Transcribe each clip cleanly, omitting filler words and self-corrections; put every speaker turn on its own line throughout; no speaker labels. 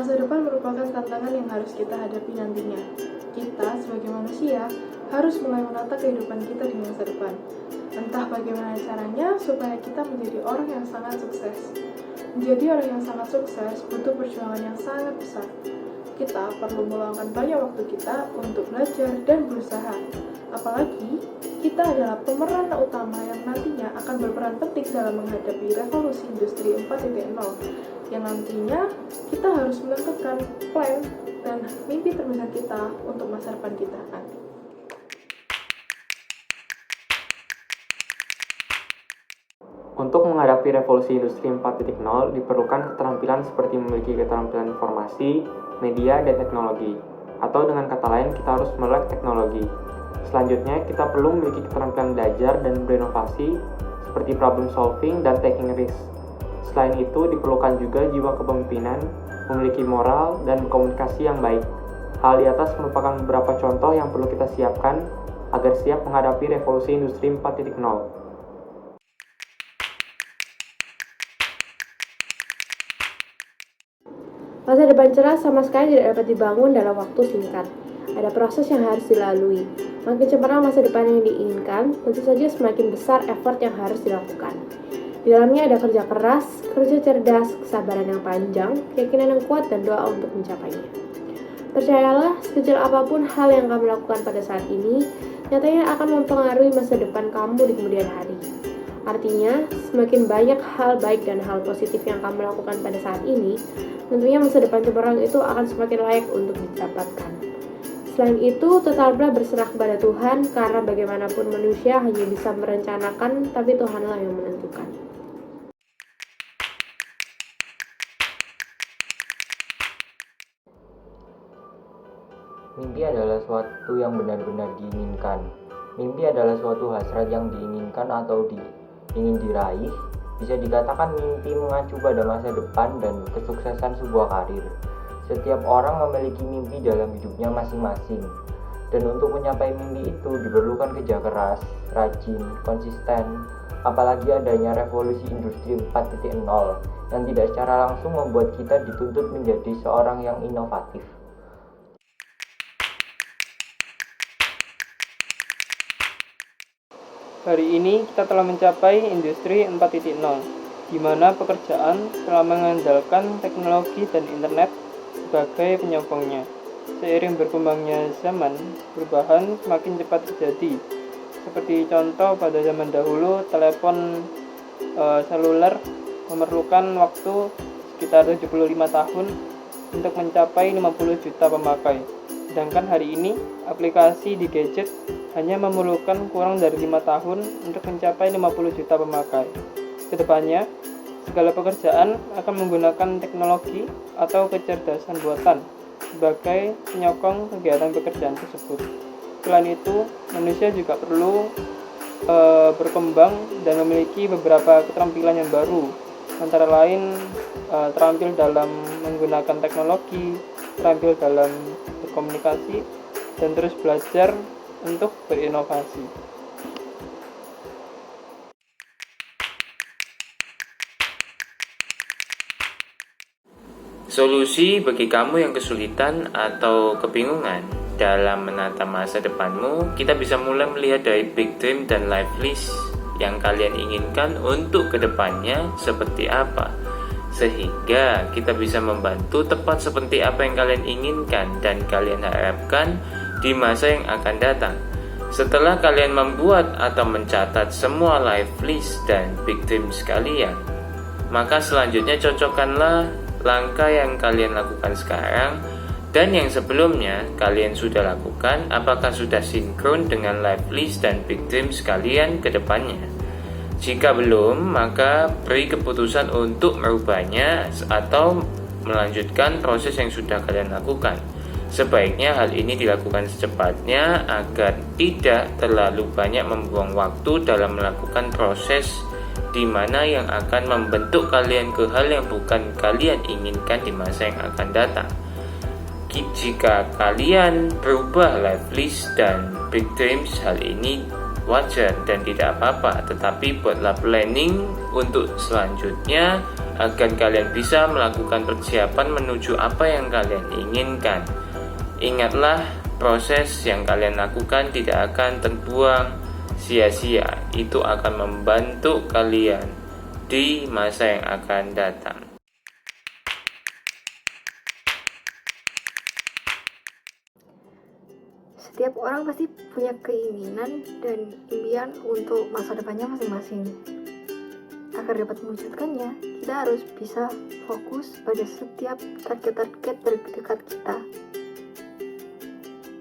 Masa depan merupakan tantangan yang harus kita hadapi nantinya. Kita sebagai manusia harus mulai menata kehidupan kita di masa depan. Entah bagaimana caranya supaya kita menjadi orang yang sangat sukses. Menjadi orang yang sangat sukses butuh perjuangan yang sangat besar. Kita perlu meluangkan banyak waktu kita untuk belajar dan berusaha. Apalagi, kita adalah pemeran utama yang nantinya akan berperan penting dalam menghadapi revolusi industri 4.0, yang nantinya kita harus menentukan plan dan mimpi terbesar kita untuk masa depan kita nanti.
Untuk menghadapi revolusi industri 4.0 diperlukan keterampilan seperti memiliki keterampilan informasi, media, dan teknologi. Atau dengan kata lain, kita harus melek teknologi. Selanjutnya, kita perlu memiliki keterampilan belajar dan berinovasi seperti problem solving dan taking risk. Selain itu, diperlukan juga jiwa kepemimpinan, memiliki moral, dan komunikasi yang baik. Hal di atas merupakan beberapa contoh yang perlu kita siapkan agar siap menghadapi revolusi industri 4.0.
Masa depan cerah sama sekali tidak dapat dibangun dalam waktu singkat. Ada proses yang harus dilalui. Makin cemerlang masa depan yang diinginkan, tentu saja semakin besar effort yang harus dilakukan. Di dalamnya ada kerja keras, kerja cerdas, kesabaran yang panjang, keyakinan yang kuat, dan doa untuk mencapainya. Percayalah, sekecil apapun hal yang kamu lakukan pada saat ini, nyatanya akan mempengaruhi masa depan kamu di kemudian hari. Artinya, semakin banyak hal baik dan hal positif yang kamu lakukan pada saat ini, tentunya masa depan cemerlang itu akan semakin layak untuk didapatkan. Selain itu, tetaplah berserah kepada Tuhan, karena bagaimanapun manusia hanya bisa merencanakan, tapi Tuhanlah yang menentukan.
Mimpi adalah suatu yang benar-benar diinginkan. Mimpi adalah suatu hasrat yang diinginkan atau ingin diraih. Bisa dikatakan mimpi mengacu pada masa depan dan kesuksesan sebuah karir. Setiap orang memiliki mimpi dalam hidupnya masing-masing. Dan untuk mencapai mimpi itu diperlukan kerja keras, rajin, konsisten. Apalagi adanya revolusi industri 4.0 yang tidak secara langsung membuat kita dituntut menjadi seorang yang inovatif.
Hari ini kita telah mencapai industri 4.0, di mana pekerjaan telah mengandalkan teknologi dan internet sebagai penyokongnya. Seiring berkembangnya zaman, perubahan semakin cepat terjadi. Seperti contoh pada zaman dahulu, telepon seluler memerlukan waktu sekitar 75 tahun untuk mencapai 50 juta pemakai. Sedangkan hari ini, aplikasi di gadget hanya memerlukan kurang dari 5 tahun untuk mencapai 50 juta pemakai. Kedepannya, segala pekerjaan akan menggunakan teknologi atau kecerdasan buatan sebagai penyokong kegiatan pekerjaan tersebut. Selain itu, manusia juga perlu berkembang dan memiliki beberapa keterampilan yang baru, antara lain terampil dalam menggunakan teknologi, terampil dalam berkomunikasi, dan terus belajar untuk berinovasi.
Solusi bagi kamu yang kesulitan atau kebingungan dalam menata masa depanmu, kita bisa mulai melihat dari big dream dan life list yang kalian inginkan untuk kedepannya seperti apa, sehingga kita bisa membantu tepat seperti apa yang kalian inginkan dan kalian harapkan di masa yang akan datang. Setelah kalian membuat atau mencatat semua life list dan big dreams kalian, maka selanjutnya cocokkanlah langkah yang kalian lakukan sekarang dan yang sebelumnya kalian sudah lakukan, apakah sudah sinkron dengan life list dan big dreams kalian ke depannya. Jika belum, maka beri keputusan untuk merubahnya atau melanjutkan proses yang sudah kalian lakukan. Sebaiknya hal ini dilakukan secepatnya agar tidak terlalu banyak membuang waktu dalam melakukan proses di mana yang akan membentuk kalian ke hal yang bukan kalian inginkan di masa yang akan datang. Jika kalian berubah life list dan big dreams, hal ini wajar dan tidak apa-apa, tetapi buatlah planning untuk selanjutnya agar kalian bisa melakukan persiapan menuju apa yang kalian inginkan. Ingatlah, proses yang kalian lakukan tidak akan terbuang sia-sia. Itu akan membantu kalian di masa yang akan datang.
Setiap orang pasti punya keinginan dan impian untuk masa depannya masing-masing. Agar dapat mewujudkannya, kita harus bisa fokus pada setiap target-target terdekat kita.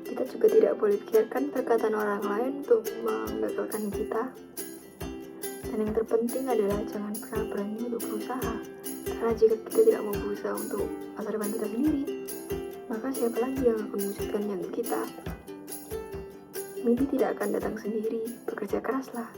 Kita juga tidak boleh biarkan perkataan orang lain untuk menggagalkan kita. Dan yang terpenting adalah jangan pernah berani untuk berusaha. Karena jika kita tidak mau berusaha untuk masa depan kita sendiri, maka siapa lagi yang akan mewujudkan yang kita? Mimpi tidak akan datang sendiri, bekerja keraslah.